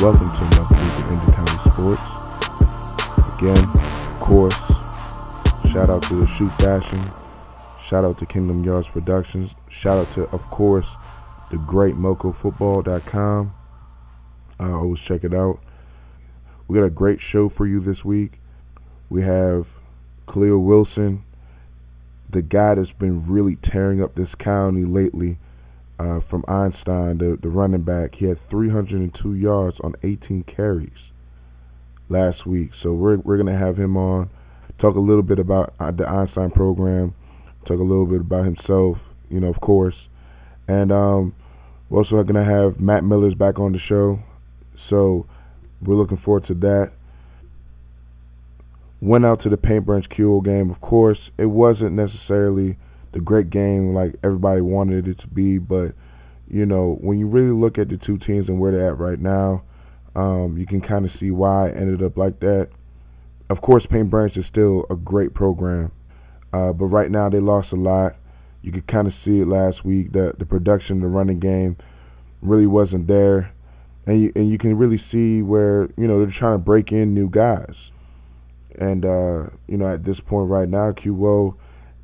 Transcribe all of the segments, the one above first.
Welcome to another week of Indie County Sports. Again, of course, shout out to the Shoot Fashion, shout out to Kingdom Yards Productions, shout out to, of course, the great MoCoFootball.com. Always check it out. We got a great show for you this week. We have Kahlil Wilson, the guy that's been really tearing up this county lately. From Einstein, the running back. He had 302 yards on 18 carries last week. So we're going to have him on, talk a little bit about the Einstein program, talk a little bit about himself, of course. And we're also going to have Matt Miller's back on the show. So we're looking forward to that. Went out to the Paint Branch QO game. Of course, it wasn't necessarily the great game like everybody wanted it to be, but when you really look at the two teams and where they're at right now, you can kind of see why it ended up like that. Of course, Paint Branch is still a great program, but right now they lost a lot. You could kind of see it last week that the production, the running game, really wasn't there, and you can really see where they're trying to break in new guys, and at this point right now, QO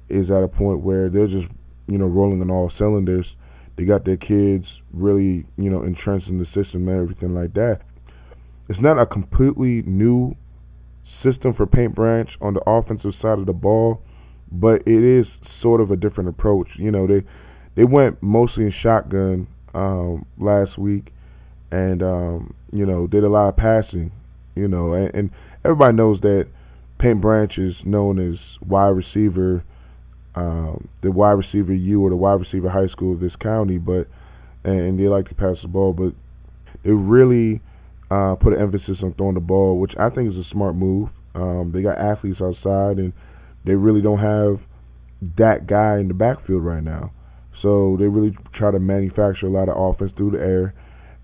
is at a point where they're just, rolling on all cylinders. They got their kids really, entrenched in the system and everything like that. It's not a completely new system for Paint Branch on the offensive side of the ball, but it is sort of a different approach. They went mostly in shotgun last week and, did a lot of passing, and everybody knows that Paint Branch is known as wide receiver, the wide receiver U or the wide receiver high school of this county, and they like to pass the ball, but they really put an emphasis on throwing the ball, which I think is a smart move. They got athletes outside, and they really don't have that guy in the backfield right now. So they really try to manufacture a lot of offense through the air,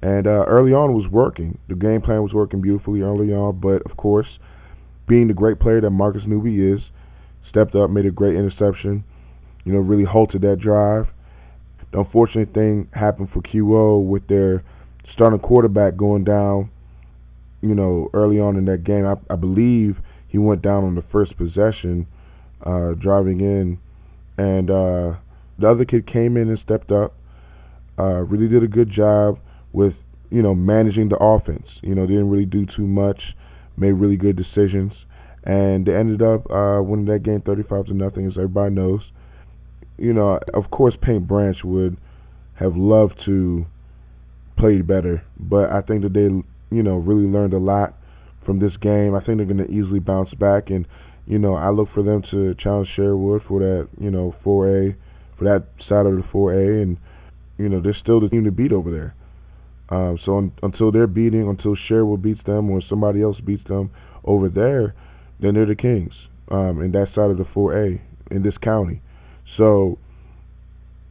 and early on it was working. The game plan was working beautifully early on, but of course, being the great player that Marcus Newby is, stepped up, made a great interception, really halted that drive. The unfortunate thing happened for QO with their starting quarterback going down, early on in that game. I believe he went down on the first possession, driving in, and the other kid came in and stepped up, really did a good job with, managing the offense. Didn't really do too much, made really good decisions. And they ended up winning that game 35-0, as everybody knows. Of course, Paint Branch would have loved to play better, but I think that they, really learned a lot from this game. I think they're going to easily bounce back, and I look for them to challenge Sherwood for that, 4A, for that side of the 4A, and they're still the team to beat over there. So until Sherwood beats them or somebody else beats them over there, then they're the Kings in that side of the 4A in this county. So,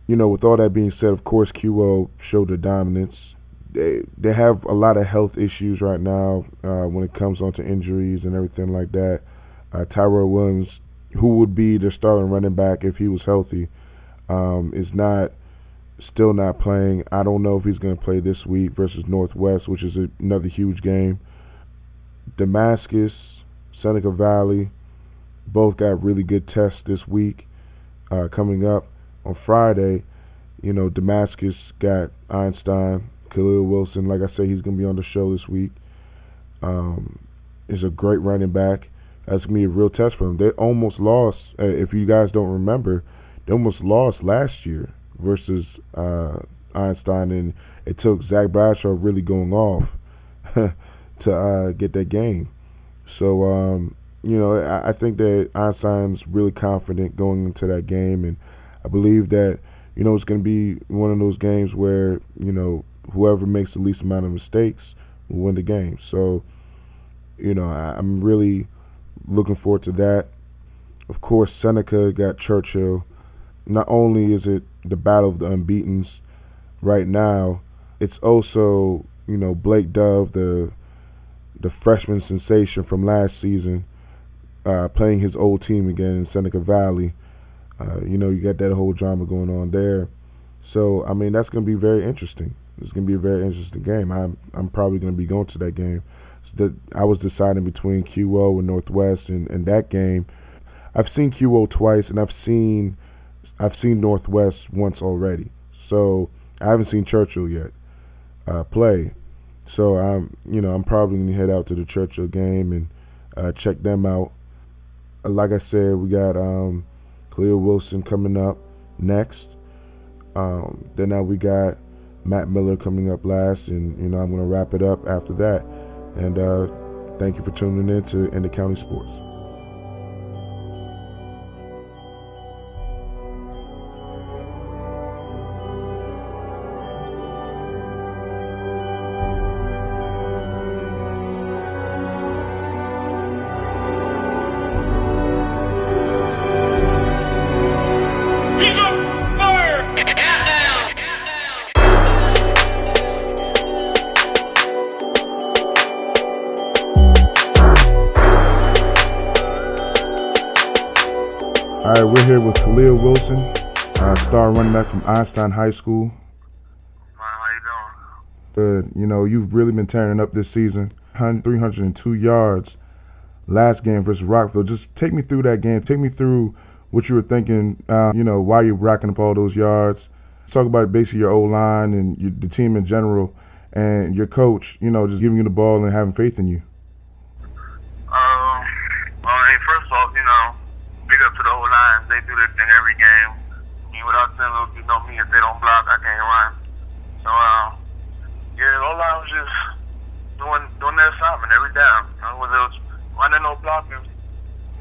with all that being said, of course, QO showed their dominance. They have a lot of health issues right now when it comes on to injuries and everything like that. Tyrell Williams, who would be their starting running back if he was healthy, is still not playing. I don't know if he's going to play this week versus Northwest, which is another huge game. Damascus, Seneca Valley, both got really good tests this week coming up. On Friday, Damascus got Einstein, Kahlil Wilson. Like I said, he's going to be on the show this week. Is a great running back. That's going to be a real test for them. They almost lost, if you guys don't remember, they almost lost last year versus Einstein, and it took Zach Bradshaw really going off to get that game. So, I think that Einstein's really confident going into that game, and I believe that, it's going to be one of those games where, whoever makes the least amount of mistakes will win the game. So, I'm really looking forward to that. Of course, Seneca got Churchill. Not only is it the battle of the unbeatens right now, it's also, Blake Dove, the freshman sensation from last season, playing his old team again in Seneca Valley. You got that whole drama going on there. So, that's going to be very interesting. It's going to be a very interesting game. I'm probably going to be going to that game. I was deciding between QO and Northwest, and that game. I've seen QO twice, and I've seen Northwest once already. So I haven't seen Churchill yet play. So I'm probably going to head out to the Churchill game and check them out. Like I said, we got Kahlil Wilson coming up next. Then we got Matt Miller coming up last, and I'm going to wrap it up after that. And thank you for tuning in to In the County Sports. All right, we're here with Kahlil Wilson, star running back from Einstein High School. How you doing? Good. You've really been tearing up this season. 302 yards last game versus Rockville. Just take me through that game. Take me through what you were thinking, why you're racking up all those yards. Let's talk about basically your O-line and the team in general and your coach, just giving you the ball and having faith in you. First off, big up to the O-line. They do their thing every game. Without them, it would be no me. If they don't block, I can't run. So, the O-line was just doing their assignment every down. Whether it was running or blocking,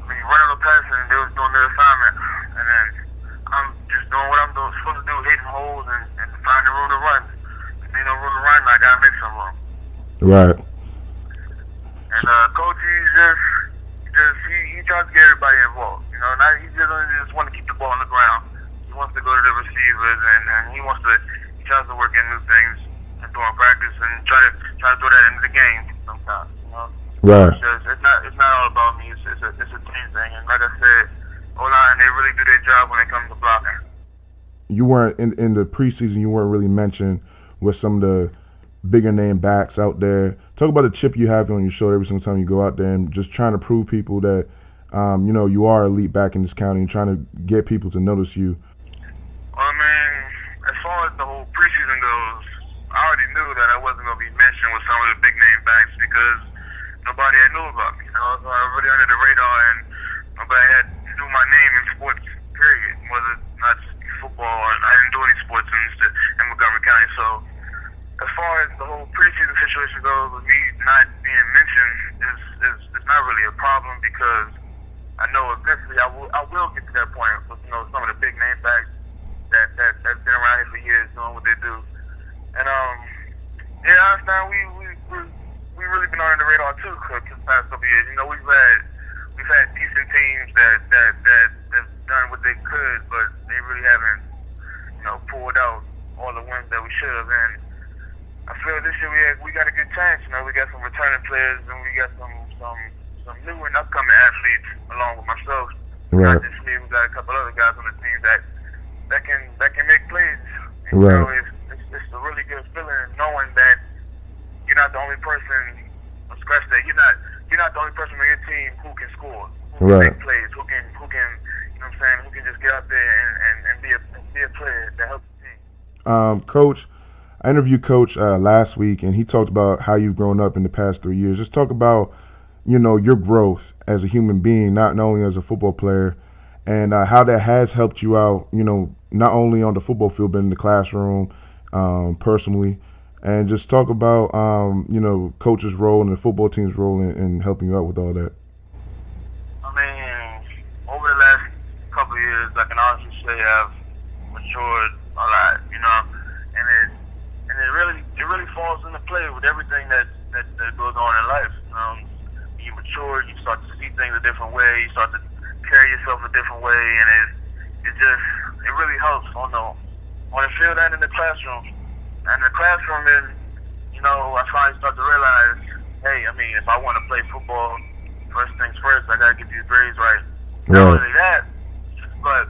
running or passing, they was doing their assignment. And then I'm just doing what I'm supposed to do, hitting holes and finding room to run. If there's no room to run, I gotta make some room. Right. And coach, he tries to get everybody involved. He doesn't just want to keep the ball on the ground. He wants to go to the receivers, and he tries to work in new things and during practice and try to throw that into the game sometimes. Right. It's not all about me. It's a team thing. And like I said, O-line, they really do their job when it comes to blocking. You weren't in the preseason. You weren't really mentioned with some of the bigger name backs out there. Talk about the chip you have on your shoulder every single time you go out there, and just trying to prove people that you are elite back in this county, and trying to get people to notice you. Well, as far as the whole preseason goes, I already knew that I wasn't going to be mentioned with some of the big name backs because nobody had knew about me. So I was really under the radar, and nobody had knew my name in sports, period. Whether not just football, I didn't do any sports in Montgomery County. So as far as the whole preseason situation goes, with me not being mentioned is not really a problem because I know eventually I will get to that point with some of the big name backs that's been around here for years doing what they do. And Einstein, we really been under the radar too for the past couple of years. We've had decent teams that done what they could, but they really haven't pulled out all the wins that we should have. And I feel this year we got a good chance. We got some returning players and we got some new and upcoming athletes along with myself. Right. Not just me, we got a couple other guys on the team that can make plays. And, right. It's a really good feeling knowing that you're not the only person. Scratch that. You're not the only person on your team who can score, who can make plays, who can who can just get out there and be a player that helps the team. Coach, I interviewed Coach last week, and he talked about how you've grown up in the past 3 years. Just talk about your growth as a human being, not only as a football player, and how that has helped you out, not only on the football field, but in the classroom, personally. And just talk about, Coach's role and the football team's role in helping you out with all that. Over the last couple of years, I can honestly say I've matured a lot, and it really falls into play with everything that goes on in life. You mature, you start to see things a different way, you start to carry yourself a different way, and it really helps on the field and in the classroom. And the classroom is, I finally start to realize, hey, I mean, if I want to play football, first things first, I got to get these grades right. Not only that, but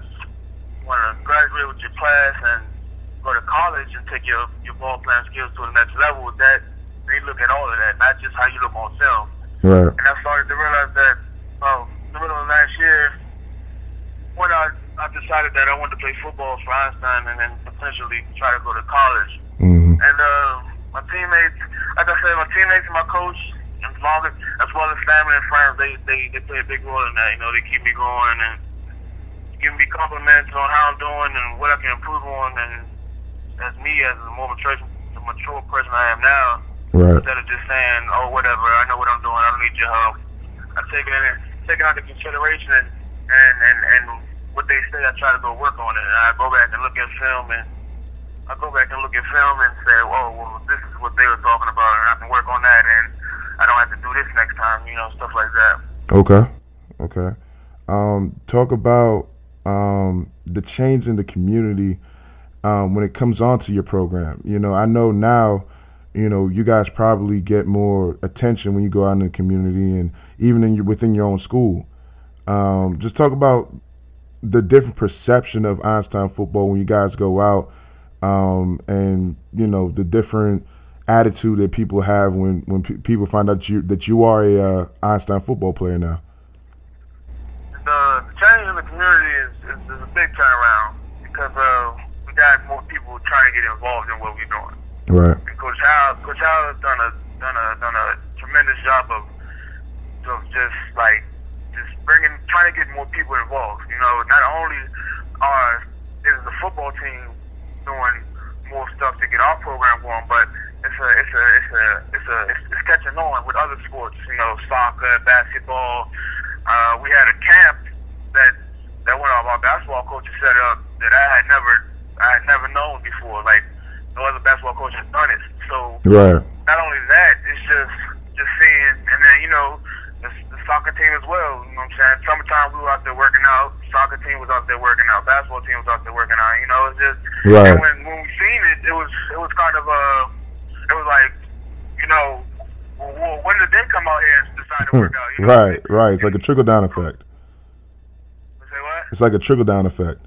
you want to graduate with your class and go to college and take your ball playing skills to the next level. With that, they look at all of that, not just how you look on film. Right. And I started to realize that, in the middle of last year, when I decided that I wanted to play football for Einstein and then potentially try to go to college. Mm-hmm. And my teammates, like I said, my teammates and my coach, as well as family and friends, they play a big role in that. They keep me going and giving me compliments on how I'm doing and what I can improve on. And as me, as a more mature person I am now, right. Instead of just saying, oh, whatever, I know what I'm doing, I don't need your help. I take it under consideration and what they say, I try to go work on it. And I go back and look at film and say, oh, well, this is what they were talking about, and I can work on that, and I don't have to do this next time, stuff like that. Okay. Talk about the change in the community when it comes onto your program. I know now, you guys probably get more attention when you go out in the community and even within your own school. Just talk about the different perception of Einstein football when you guys go out, and the different attitude that people have when people find out that you are a Einstein football player now. The change in the community is a big turnaround because we got more people trying to get involved in what we're doing. Right. And Coach Howell has done a tremendous job of just trying to get more people involved. Not only is the football team doing more stuff to get our program going, but it's catching on with other sports. Soccer, basketball. We had a camp that one of our basketball coaches set up that I had never known before. Like no other basketball coach has done it. So right. Not only that, it's just seeing, and then the soccer team as well. You know what I'm saying? Summertime we were out there working out. Soccer team was out there working out. Basketball team was out there working out. It's just right. And when we seen it, it was kind of it was like, well, when did they come out here and decide to work out? Right. It's like a trickle down effect. Say what? It's like a trickle down effect.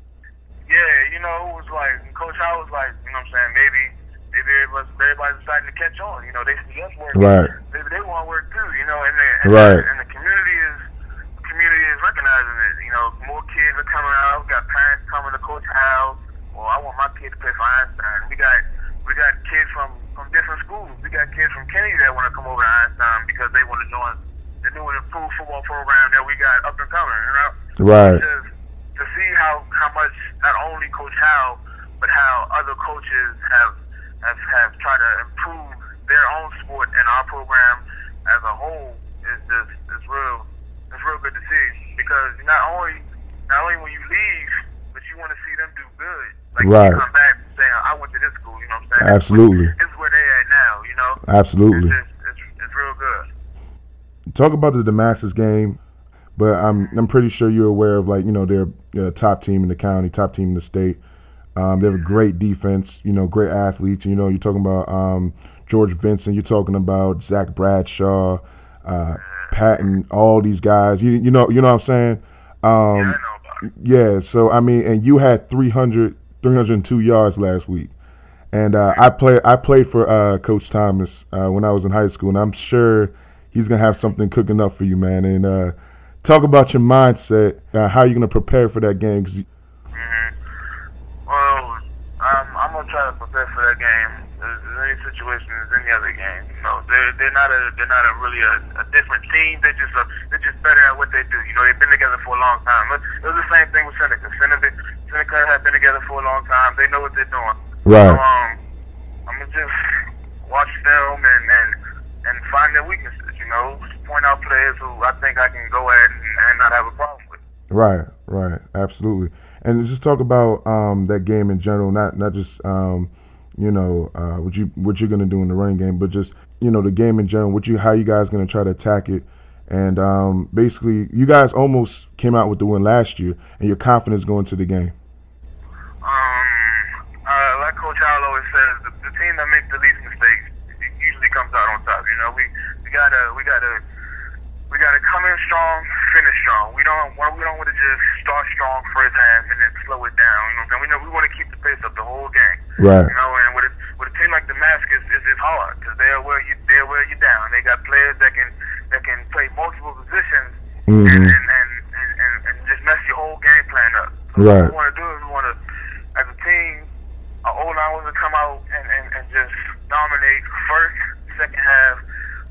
Yeah, it was like Coach Howell was like, what I'm saying, maybe everybody's deciding to catch on. They see us working. Right. Maybe they want to work too. Right. And the community is recognizing it. More kids are coming out. We got parents coming to Coach Howell. Well, I want my kid to play for Einstein. We got kids from different schools. We got kids from Kennedy that want to come over to Einstein because they want to join the new and improved football program that we got up and coming. Right. Just to see how much not only Coach Howell but how other coaches have tried to improve their own sport and our program as a whole is real good to see, because not only when you leave, but you want to see them do good. Like right. You come back saying, I went to this school, you know what I'm saying? Absolutely. This is where they at now, Absolutely. It's real good. Talk about the Damascus game, but I'm pretty sure you're aware of they're a top team in the county, top team in the state. They have a great defense, great athletes. You're talking about George Vincent. You're talking about Zach Bradshaw, Patton, all these guys. You know what I'm saying? Yeah, I know about it. Yeah. So and you had 302 yards last week, and I played for Coach Thomas when I was in high school, and I'm sure he's gonna have something cooking up for you, man. And talk about your mindset, how you're gonna prepare for that game. Well, I'm gonna try to prepare for that game. There's any situation as any other game. They're not really a different team. They're just better at what they do. They've been together for a long time. It was the same thing with Seneca. Seneca have been together for a long time. They know what they're doing. Right. So, I'm gonna just watch film and find their weaknesses. Point out players who I think I can go at and not have a problem with. Right. Absolutely. And just talk about that game in general, not just what you're gonna do in the running game, but just the game in general. How you guys gonna try to attack it, And basically, you guys almost came out with the win last year, and your confidence going to the game. Like Coach Howell always says, the team that makes the least mistakes usually comes out on top. You know, we gotta come in strong, finish strong. We don't want to just start strong first half and then slow it down. You know what I'm saying? We want to keep the pace up the whole game. Right. You know, and with a team like Damascus, it's hard because they'll wear you down. They got players that can play multiple positions and just mess your whole game plan up. So right. What we want to do is we want to, as a team, our O-line wants to come out and just dominate first, second half.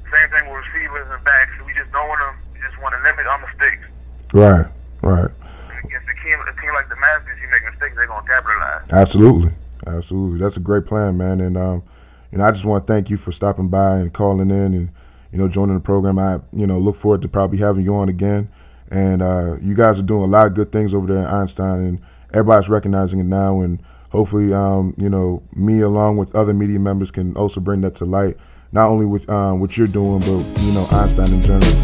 Same thing with receivers and backs. So we just don't want to. We just want to limit our mistakes. Right. Right. Against a team like Damascus, you make mistakes, they're gonna capitalize. Absolutely. Absolutely. That's a great plan, man. And I just want to thank you for stopping by and calling in and joining the program. I look forward to probably having you on again. And you guys are doing a lot of good things over there in Einstein, and everybody's recognizing it now. And hopefully, me along with other media members can also bring that to light, not only with what you're doing, but Einstein in general.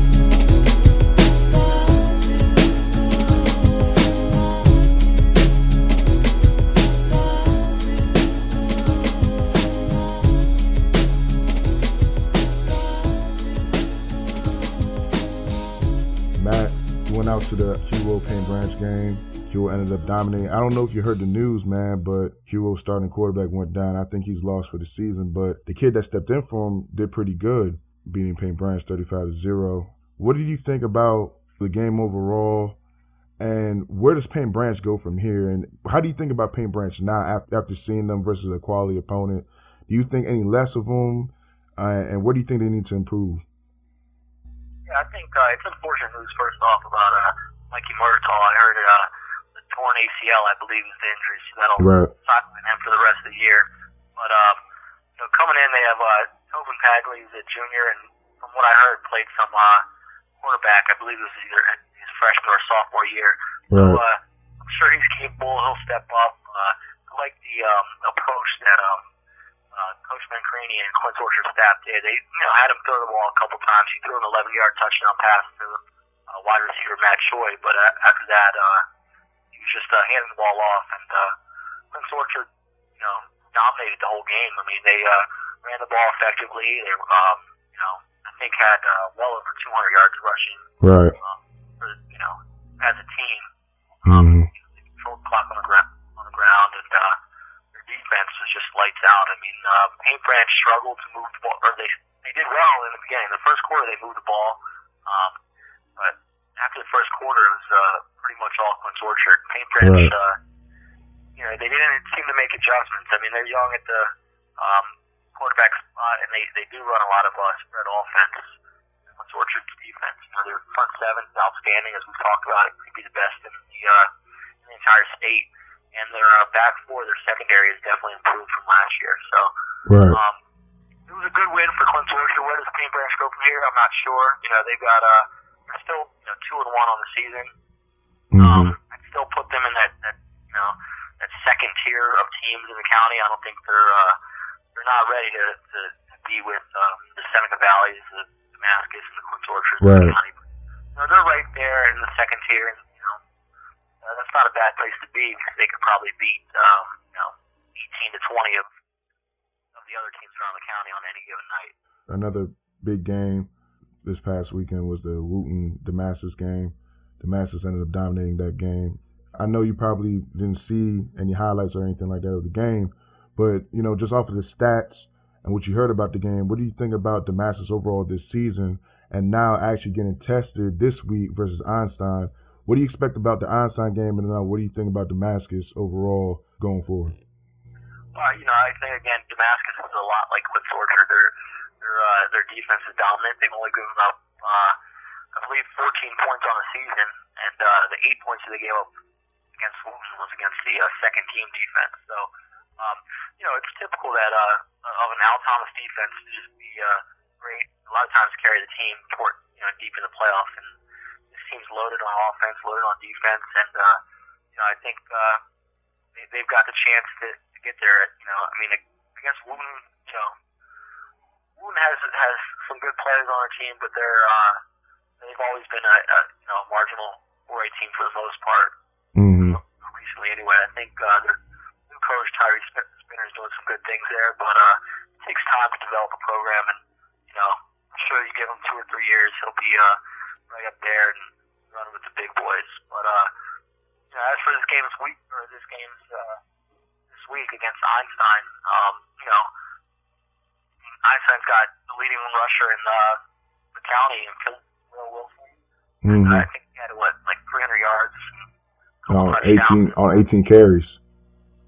Matt, you went out to the Hugo Paint Branch game. Hugo ended up dominating. I don't know if you heard the news, man, but Hugo's starting quarterback went down. I think he's lost for the season, but the kid that stepped in for him did pretty good, beating Paint Branch 35-0. What did you think about the game overall, and where does Paint Branch go from here? And how do you think about Paint Branch now after seeing them versus a quality opponent? Do you think any less of them, and what do you think they need to improve? Yeah, I think it's unfortunate news first off about Mikey Murtaugh. I heard the torn ACL, I believe, is the injury, so that'll sideline him for the rest of the year. But coming in, they have Tobin Pagley, who's a junior, and from what I heard, played some quarterback. I believe it was either his freshman or sophomore year. Right. So I'm sure he's capable. He'll step up. I like the approach that Coach Mancrini and Clint Orchard's staff did. They had him throw the ball a couple times. He threw an 11-yard touchdown pass to wide receiver Matt Choi, but after that, he was just handing the ball off. And Clint Orchard, dominated the whole game. I mean, they ran the ball effectively. They, I think had well over 200 yards rushing. Right. As a team, they controlled the clock on the ground, and their defense was just lights out. I mean, Paint Branch struggled to move the ball, or they did well in the beginning. The first quarter, they moved the ball, but after the first quarter, it was pretty much all Clint Orchard. Paint Branch, they didn't seem to make adjustments. I mean, they're young at the quarterback spot, and they do run a lot of spread offense. Clint Orchard's defense, their front seven is outstanding, as we've talked about. It could be the best in the entire state. And their back four, their secondary, has definitely improved from last year. So, it was a good win for Clint Orchard. Where does Paint Branch go from here? I'm not sure. They've got they're still 2-1 on the season. I'd still put them in that second tier of teams in the county. I don't think they're not ready to be with the Seneca Valleys, the Damascus, and the Clint Orchard in the county. But, they're right there in the second tier. And, that's not a bad place to be, because they could probably beat 18 to 20 of the other teams around the county on any given night. Another big game this past weekend was the Wooten-Damascus game. Damascus ended up dominating that game. I know you probably didn't see any highlights or anything like that of the game, but, just off of the stats and what you heard about the game, what do you think about Damascus overall this season, and now actually getting tested this week versus Einstein? What do you expect about the Einstein game, and what do you think about Damascus overall going forward? I think, again, Damascus is a lot like Clint Orchard. Their defense is dominant. They've only given up, I believe, 14 points on the season, and the 8 points that they gave up against Wooten was against the second-team defense. So, it's typical that of an Al Thomas defense to just be great. A lot of times carry the team toward deep in the playoffs, and this team's loaded on offense, loaded on defense, and I think they've got the chance to get there. Against Wooten, Wooten has some good players on their team, but they they've always been a marginal 4A team for the most part. Mm-hmm. Recently, anyway, I think their new coach Tyree Spinner's doing some good things there, but it takes time to develop a program, and I'm sure you give him 2 or 3 years, he'll be right up there and running with the big boys. But as for this game's this week against Einstein, Einstein's got the leading rusher in the county, and Kahlil Wilson. Mm-hmm. I think he had 300 yards. On 18 carries.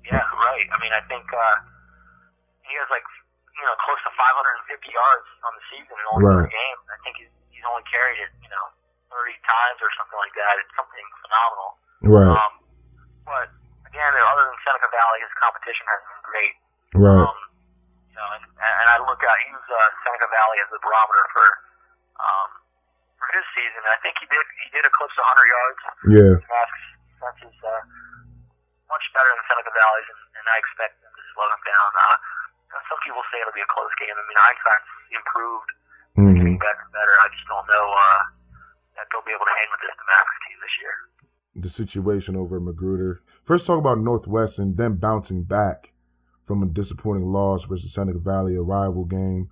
Yeah, right. I mean, I think he has close to 550 yards on the season in only 3 games. I think he's only carried it 30 times or something like that. It's something phenomenal. Right. But again, other than Seneca Valley, his competition hasn't been great. Right. And I look at use Seneca Valley as the barometer for his season. I think he did a close to 100 yards. Yeah. That's much better than Seneca Valley's, and I expect them to slow him down. Some people say it'll be a close game. I mean, Einstein's improved, getting better and better. I just don't know that they'll be able to hang with this Damascus team this year. The situation over at Magruder. First, talk about Northwest and then bouncing back from a disappointing loss versus Seneca Valley, a rival game,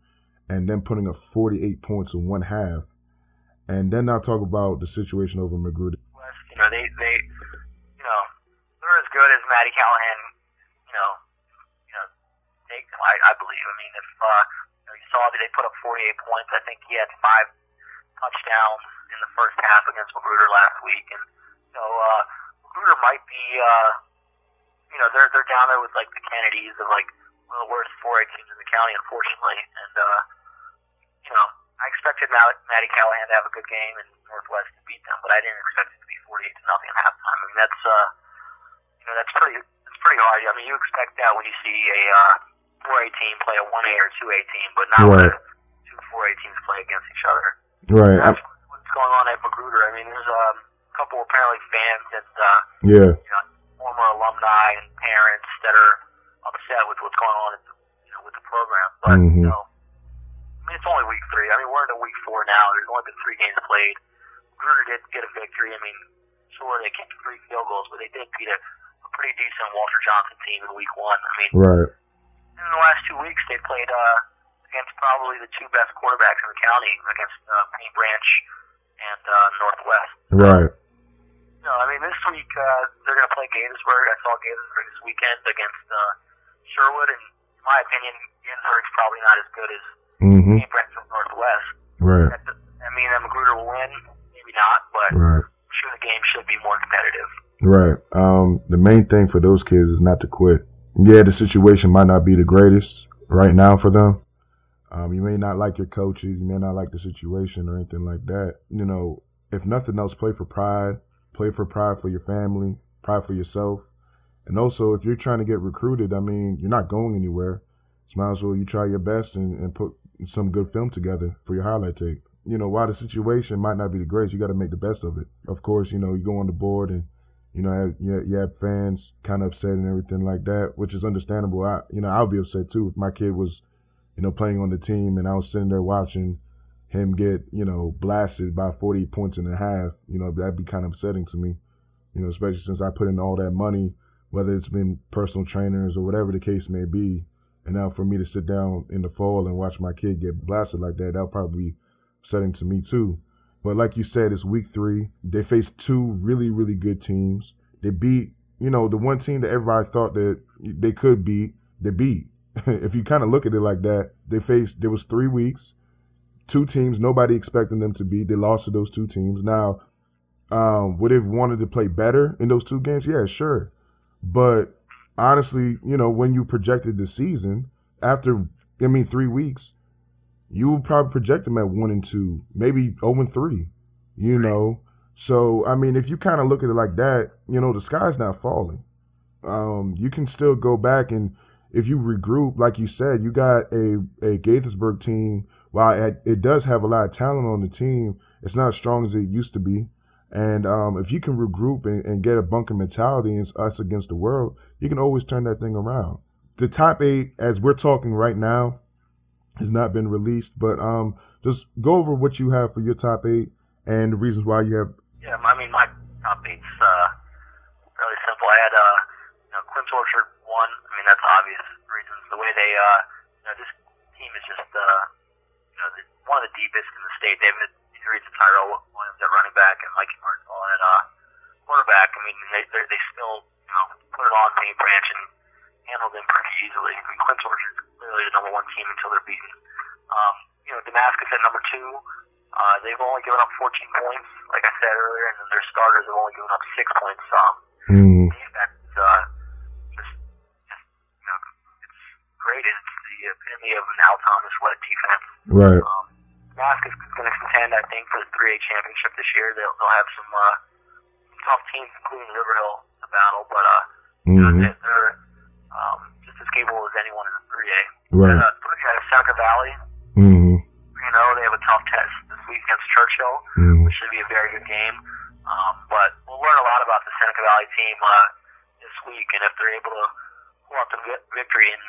and then putting up 48 points in one half. And then I'll talk about the situation over Magruder. They're as good as Matty Callahan, I believe. I mean, if you saw that they put up 48 points, I think he had 5 touchdowns in the first half against Magruder last week, and Magruder might be, they're down there with the Kennedys of one of the worst 4A teams in the county, unfortunately, and I expected Matty Callahan to have a good game and Northwest to beat them, but I didn't expect it to be 48-0 at halftime. I mean, that's pretty hard. I mean, you expect that when you see a 4A team play a 1A or 2A team, but not when 2 4A teams play against each other. Right. That's what's going on at Magruder. I mean, there's a couple apparently fans and former alumni and parents that are upset with what's going on with the program. But I mean, it's only week 3. I mean, we're into week 4 now. There's only been 3 games played. Magruder did get a victory. I mean, sure, they kicked 3 field goals, but they did beat a pretty decent Walter Johnson team in week 1. I mean, in the last 2 weeks, they played against probably the 2 best quarterbacks in the county, against Paint Branch and Northwest. Right. I mean, this week they're going to play Gaithersburg. I saw Gaithersburg this weekend against Sherwood, and in my opinion, Gaithersburg's probably not as good as Paint Branch or Northwest. Right. I mean, that Magruder will win, maybe not, but I'm sure the game should be more competitive. Right. The main thing for those kids is not to quit. Yeah, the situation might not be the greatest right now for them. You may not like your coaches. You may not like the situation or anything like that. If nothing else, play for pride. Play for pride for your family, pride for yourself. And also, if you're trying to get recruited, I mean, you're not going anywhere. So might as well you try your best and put some good film together for your highlight tape. While the situation might not be the greatest, you got to make the best of it. Of course, you go on the board and you have fans kind of upset and everything like that, which is understandable. I'll be upset too if my kid was, playing on the team and I was sitting there watching him get, blasted by 40 points and a half. That'd be kind of upsetting to me, especially since I put in all that money, whether it's been personal trainers or whatever the case may be. And now for me to sit down in the fall and watch my kid get blasted like that'll probably be upsetting to me too. But like you said, it's week 3. They faced 2 really, really good teams. They beat, the one team that everybody thought that they could beat, they beat. If you kind of look at it like that, there was 3 weeks, 2 teams, nobody expecting them to beat. They lost to those 2 teams. Now, would they have wanted to play better in those 2 games? Yeah, sure. But honestly, when you projected the season, after, 3 weeks, you would probably project them at 1-2, maybe 0-3, So, if you kind of look at it like that, the sky's not falling. You can still go back and if you regroup, like you said, you got a Gaithersburg team. While it does have a lot of talent on the team, it's not as strong as it used to be. And if you can regroup and get a bunker mentality and us against the world, you can always turn that thing around. The top 8, as we're talking right now, has not been released. But just go over what you have for your top 8 and the reasons why you have. Yeah, I mean, my top eight's really simple. I had Quince Orchard won. I mean, that's obvious reasons. The way they, this team is just, one of the deepest in the state. They have injuries to Tyrell Williams at running back and Mikey Martel at quarterback. I mean, they still, put it on Paint Branch and handle them pretty easily. I mean, Quince Orchard is clearly the number one team until they're beaten. Damascus at number 2. They've only given up 14 points, like I said earlier, and their starters have only given up 6 points. Defense it's great. It's the epitome of an Al Thomas-led defense. Right. Damascus is going to contend, I think, for the 3A championship this year. They'll have some tough teams, including River Hill, to battle, but they're just as capable as anyone in the 3A. Right. And 3A out of Seneca Valley. They have a tough test this week against Churchill, which should be a very good game. But we'll learn a lot about the Seneca Valley team this week, and if they're able to pull out the victory in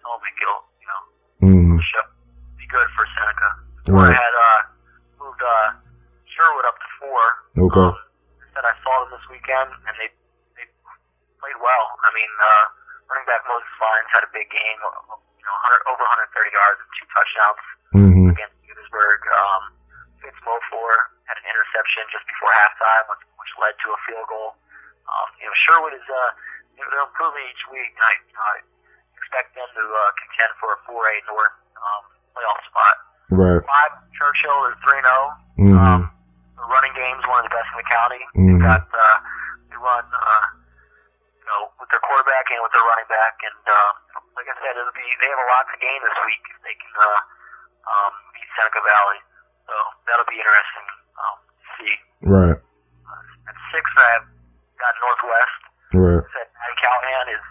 Potomac, it'll be good for Seneca. Right. I had moved Sherwood up to 4. Okay. Said I saw them this weekend, and they played well. I mean, running back Moses Lyons had a big game, over 130 yards and 2 touchdowns against Petersburg. Fitz Mofor had an interception just before halftime, which led to a field goal. Sherwood is they're improving each week, and I expect them to contend for a 4A North playoff spot. Right. 5 Churchill is 3-0. The running game is one of the best in the county. They've got they run with their quarterback and with their running back, and like I said, they have a lot to gain this week if they can beat Seneca Valley. So that'll be interesting to see. Right. At 6, I've got Northwest. Right. Matt Callahan is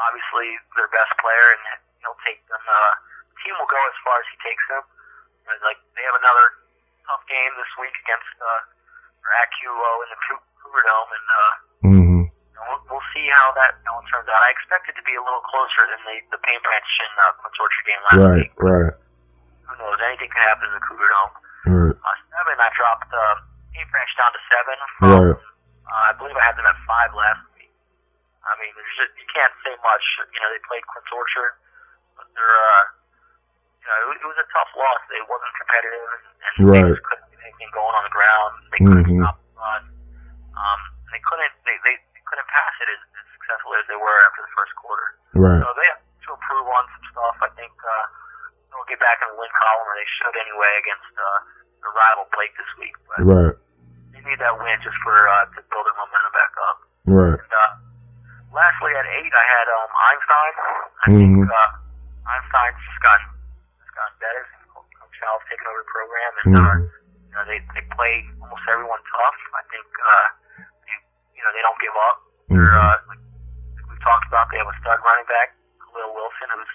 obviously their best player, and he'll take them. The team will go as far as he takes them. And, they have another tough game this week against at QO in the Cougar Dome, and we'll see how that one turns out. I expect it to be a little closer than the Paint Branch and Quince Orchard game last week. Right. Who knows? Anything can happen in the Cougar Dome. Right. 7, I dropped Paint Branch down to 7. Right. I believe I had them at 5 last week. I mean, you can't say much. They played Quince Orchard, but they're it was a tough loss. They wasn't competitive, and they just couldn't get anything going on the ground. They couldn't stop the run. They couldn't pass it as successfully as they were after the first quarter. Right. So they have to improve on some stuff. I think they'll get back in the win column, or they should anyway, against the rival Blake this week. But they need that win just for to build their momentum back up. Right. And lastly, at 8, I had Einstein. I think Einstein's just gotten better. Coach Al's taken over the program, and they play almost everyone tough. I think they don't give up. They're like we've talked about, they have a stud running back, Kahlil Wilson, who's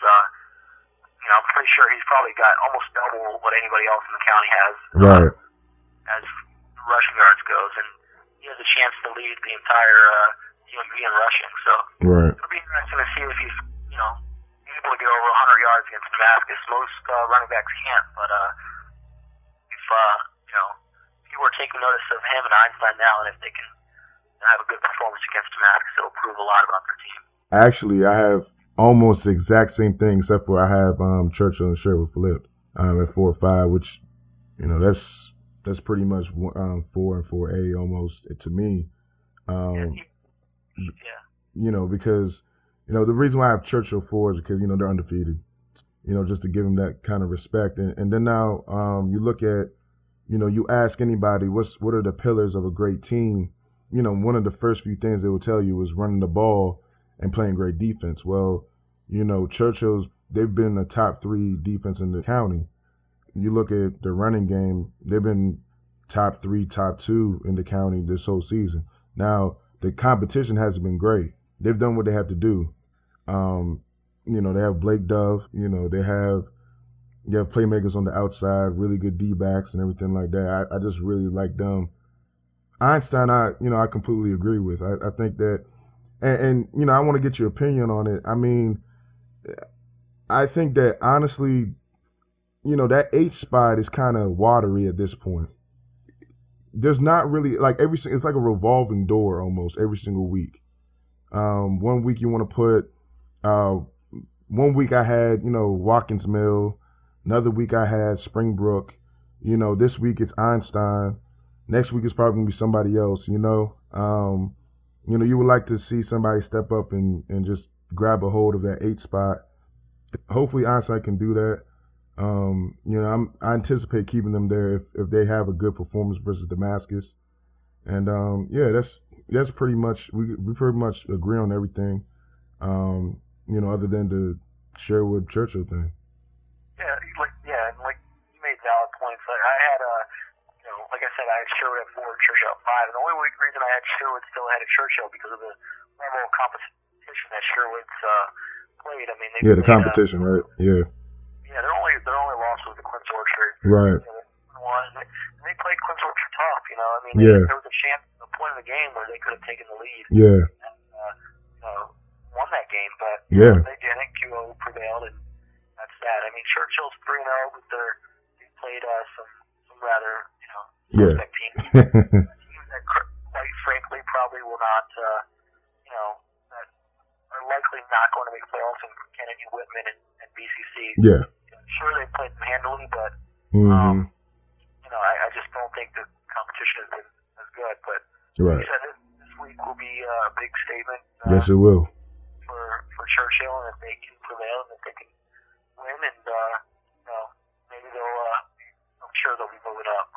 I'm pretty sure he's probably got almost double what anybody else in the county has. Right. As rushing yards goes, and he has a chance to lead the entire UMB in rushing. So it'll be interesting to see if he's able to get over 100 yards against Damascus. Most running backs can't, but if people are taking notice of him and Einstein now, and if they can have a good performance against Damascus, it'll prove a lot about their team. Actually, I have almost the exact same thing, except for I have Churchill and Sherwood flipped at 4 or 5, which that's pretty much 4 and 4A almost to me. Because the reason why I have Churchill 4 is because they're undefeated. Just to give them that kind of respect, and then now you look at you ask anybody what are the pillars of a great team. One of the first few things they will tell you is running the ball and playing great defense. Well, Churchill's, they've been a top 3 defense in the county. You look at the running game, they've been top 3, top 2 in the county this whole season. Now, the competition hasn't been great. They've done what they have to do. They have Blake Dove, they have playmakers on the outside, really good D-backs and everything like that. I just really like them. Einstein, I completely agree with. I think that, and I want to get your opinion on it. I mean, I think that honestly, that 8th spot is kind of watery at this point. there's not really like it's like a revolving door almost every single week. 1 week you want to put 1 week I had, Watkins Mill. Another week I had Springbrook. This week it's Einstein. Next week it's probably gonna be somebody else. You would like to see somebody step up and just grab a hold of that 8 spot. Hopefully Einstein can do that. I anticipate keeping them there if they have a good performance versus Damascus. And that's pretty much we pretty much agree on everything. Other than the Sherwood Churchill thing. And you made valid points. Like I had like I said, I had Sherwood at 4, Churchill at 5, and the only reason I had Sherwood still ahead of Churchill because of the level of competition that Sherwood's played. I mean, the competition, right? Yeah. Yeah, their only loss was the Quince Orchard. Right. They played Quince Orchard tough. There was a point in the game where they could have taken the lead. Yeah. And won that game, but they didn't. QO prevailed, and that's that. I mean, Churchill's 3-0, but they played some rather suspect teams. Teams that, quite frankly, probably will not, that are likely not going to make playoffs in Kennedy, Whitman, and BCC. Yeah. Sure, they played them handily, but I just don't think the competition has been as good. But right. Like you said, this week will be a big statement. Yes, it will. For Churchill, and if they can prevail and if they can win, and maybe I'm sure they'll be moving up.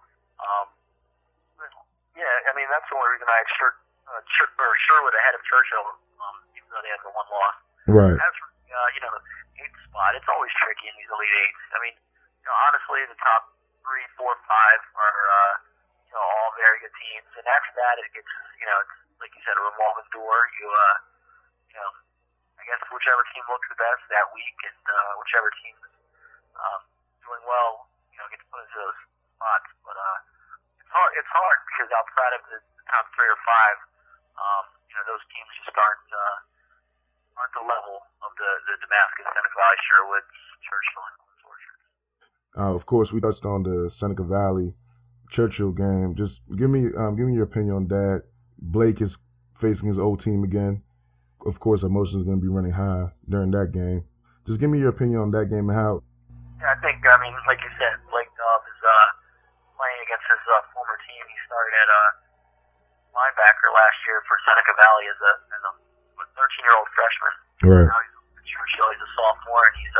That's the only reason I had Sherwood ahead of Churchill, even though they had the one loss. Right. As for the 8th spot, it's always tricky in these Elite Eights. I mean, honestly, the top 3, 4, 5 are all very good teams, and after that, it gets it's like you said, a revolving door. I guess whichever team looks the best that week, and whichever team is doing well, gets put into those spots. But it's hard because outside of the top 3 or 5, those teams just aren't the level of the Damascus, Seneca Valley, Sherwood, Churchill, and Quince Orchard. Of course, we touched on the Seneca Valley Churchill game. Just give me your opinion on that. Blake is facing his old team again. Of course, emotions are going to be running high during that game. Just give me your opinion on that game and how. Yeah, I think, like you said, Blake Dove is playing against his former team. He started at linebacker last year for Seneca Valley as a 13-year-old freshman. Right. Now he's at Churchill. He's a sophomore, and he's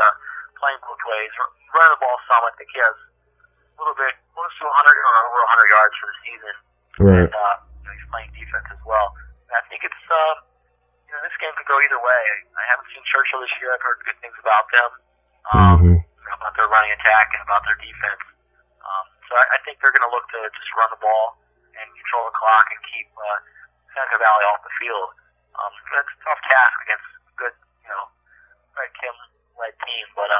playing both ways. He's running the ball some. I think he has a little bit close to 100 or over 100 yards for the season. Right. And he's playing defense as well. And I think it's this game could go either way. I haven't seen Churchill this year. I've heard good things about them, about their running attack and about their defense. So I think they're going to look to just run the ball and control the clock and keep Seneca Valley off the field. That's a tough task against a good, Fred Kim-led team. But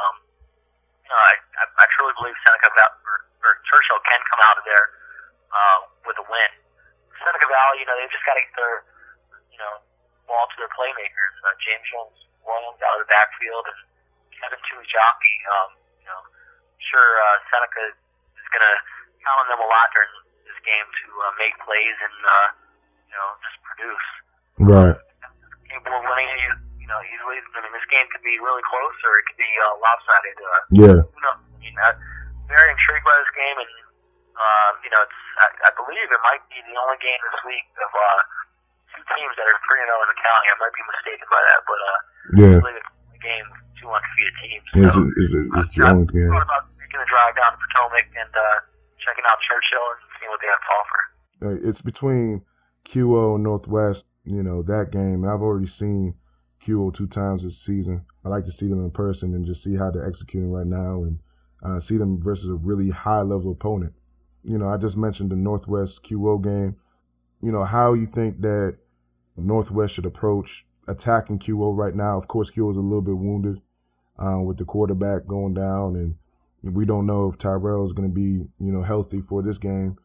I truly believe Seneca Valley or Churchill can come out of there with a win. Seneca Valley, they've just got to get their, ball to their playmakers. James Jones-Williams out of the backfield and Kevin Tuijaki. Seneca is going to count on them a lot during this game to make plays and just produce. Right. Capable of winning easily. I mean, this game could be really close or it could be lopsided. Very intrigued by this game, and I believe it might be the only game this week of 2 teams that are 3-0 in the county. I might be mistaken by that, but I believe it's a game with 2 undefeated teams. It's the only game. I thought about making a drive down to Potomac and checking out Churchill and seeing what they have to offer. It's between QO and Northwest, that game. I've already seen QO 2 times this season. I like to see them in person and just see how they're executing right now and see them versus a really high-level opponent. I just mentioned the Northwest QO game. How you think that Northwest should approach attacking QO right now. Of course, QO is a little bit wounded with the quarterback going down, and we don't know if Tyrell is going to be, healthy for this game.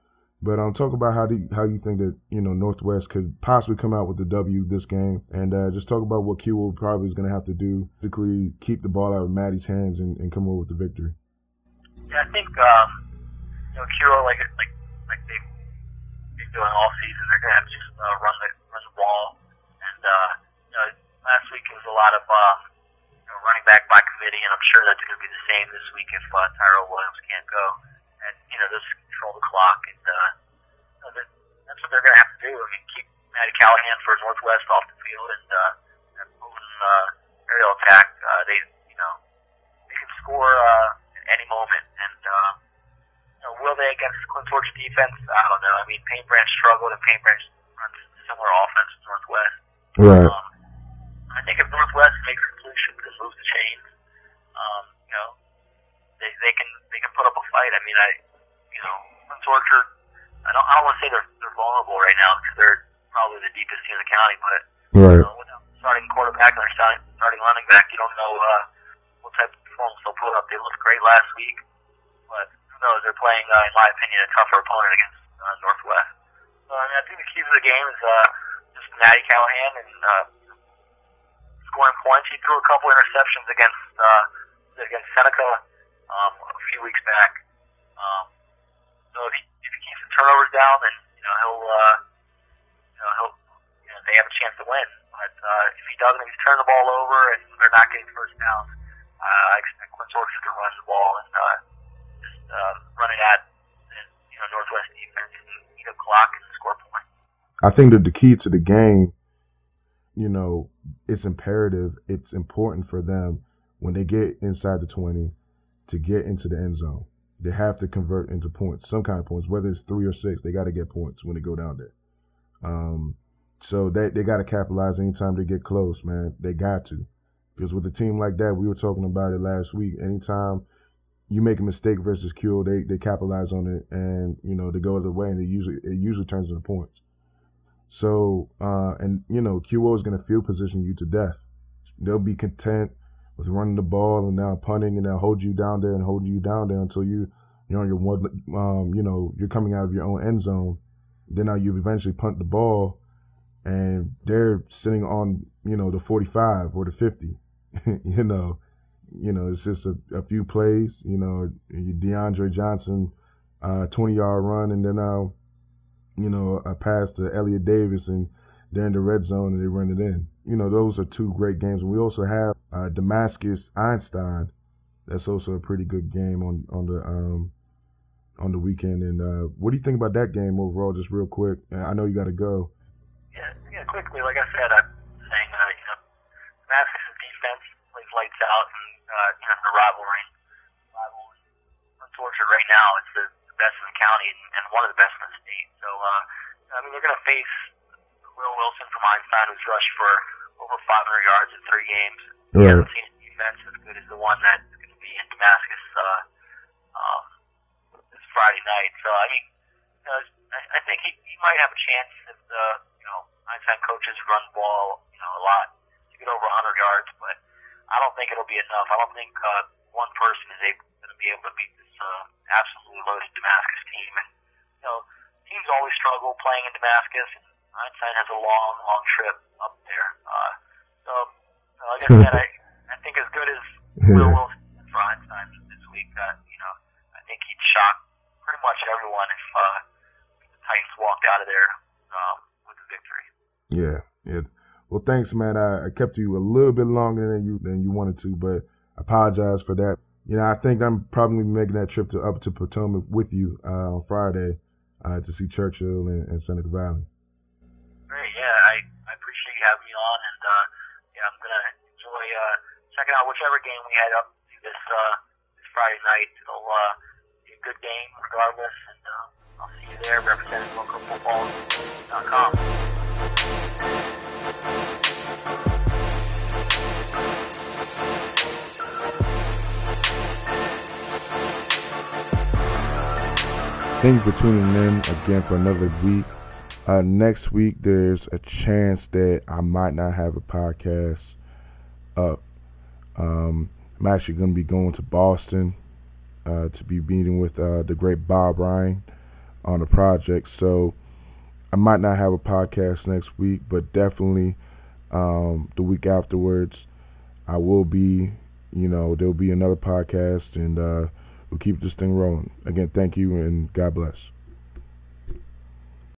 But talk about how you think that, Northwest could possibly come out with the W this game, and just talk about what QO probably is going to have to do, basically keep the ball out of Maddie's hands and come over with the victory. Yeah, I think QO like they doing all season. They're going to have to just run the ball. And last week it was a lot of running back by committee, and I'm sure that's going to be the same this week if Tyrell Williams can't go. And just control the clock, and that's what they're going to have to do. I mean, keep Matty Callahan for Northwest off the field, and moving aerial attack. They can score at any moment, and will they against Clint Torch's defense? I don't know. I mean, Paint Branch struggled, and Paint Branch runs similar offense to Northwest. Right. I think if Northwest makes conclusions and moves the chains, they can put up a fight. I mean, Clint Torch, I don't want to say they're vulnerable right now because they're probably the deepest team in the county, but right. Without starting quarterback and their starting running back, you don't know what type of performance they'll put up. They looked great last week, but who knows? They're playing, in my opinion, a tougher opponent against Northwest. So I think the key to the game is just Matty Callahan and scoring points. He threw a couple interceptions against Seneca a few weeks back. So if he keeps the turnovers down, then they have a chance to win. But if he doesn't, if he's turning the ball over and they're not getting first downs, I expect Clint Torch to run the ball and just run it at Northwest defense and eat up clock and score points. I think that the key to the game, it's imperative. It's important for them when they get inside the 20 to get into the end zone. They have to convert into points, some kind of points, whether it's 3 or 6. They got to get points when they go down there. So they got to capitalize anytime they get close, man. They got to, because with a team like that, we were talking about it last week. Anytime you make a mistake versus Q, they capitalize on it, and they go the way, and it usually turns into points. So QO is going to field position you to death. They'll be content with running the ball and now punting, and they'll hold you down there until you're on your one, you're coming out of your own end zone. Then now you eventually punt the ball, and they're sitting on, the 45 or the 50. It's just a few plays, DeAndre Johnson, 20-yard run, and then now, a pass to Elliott Davis, and they're in the red zone and they run it in. Those are two great games. And we also have Damascus Einstein. That's also a pretty good game on the weekend. And what do you think about that game overall, just real quick? I know you got to go. Yeah, quickly, like I said, I'm saying, Damascus' defense plays lights out, and the rivalry. Unfortunately, right now, it's the best in the county and one of the best in the state. So, they're going to face Kahlil Wilson from Einstein, who's rushed for over 500 yards in 3 games. Right. He hasn't seen a defense as good as the one that's going to be in Damascus this Friday night. So, I think he might have a chance if the Einstein coaches run the ball a lot to get over 100 yards, but I don't think it'll be enough. I don't think one person is going to be able to beat this absolutely loaded Damascus team. And teams always struggle playing in Damascus, and Einstein has a long trip up there. Like I said, I think as good as Will Wilson for Einstein this week, I think he'd shock pretty much everyone if the Titans walked out of there with a victory. Yeah. Well, thanks, man. I kept you a little bit longer than you wanted to, but I apologize for that. I think I'm probably making that trip up to Potomac with you on Friday to see Churchill and Seneca Valley. Great, yeah. I appreciate you having me on, and I'm going to enjoy checking out whichever game we had up this Friday night. It'll be a good game regardless, and I'll see you there representing MoCoFootball.com. Thank you for tuning in again for another week. Next week, there's a chance that I might not have a podcast up. I'm actually going to be going to Boston to be meeting with the great Bob Ryan on a project. So I might not have a podcast next week, but definitely the week afterwards, I will be, there'll be another podcast, and we'll keep this thing rolling. Again, thank you, and God bless.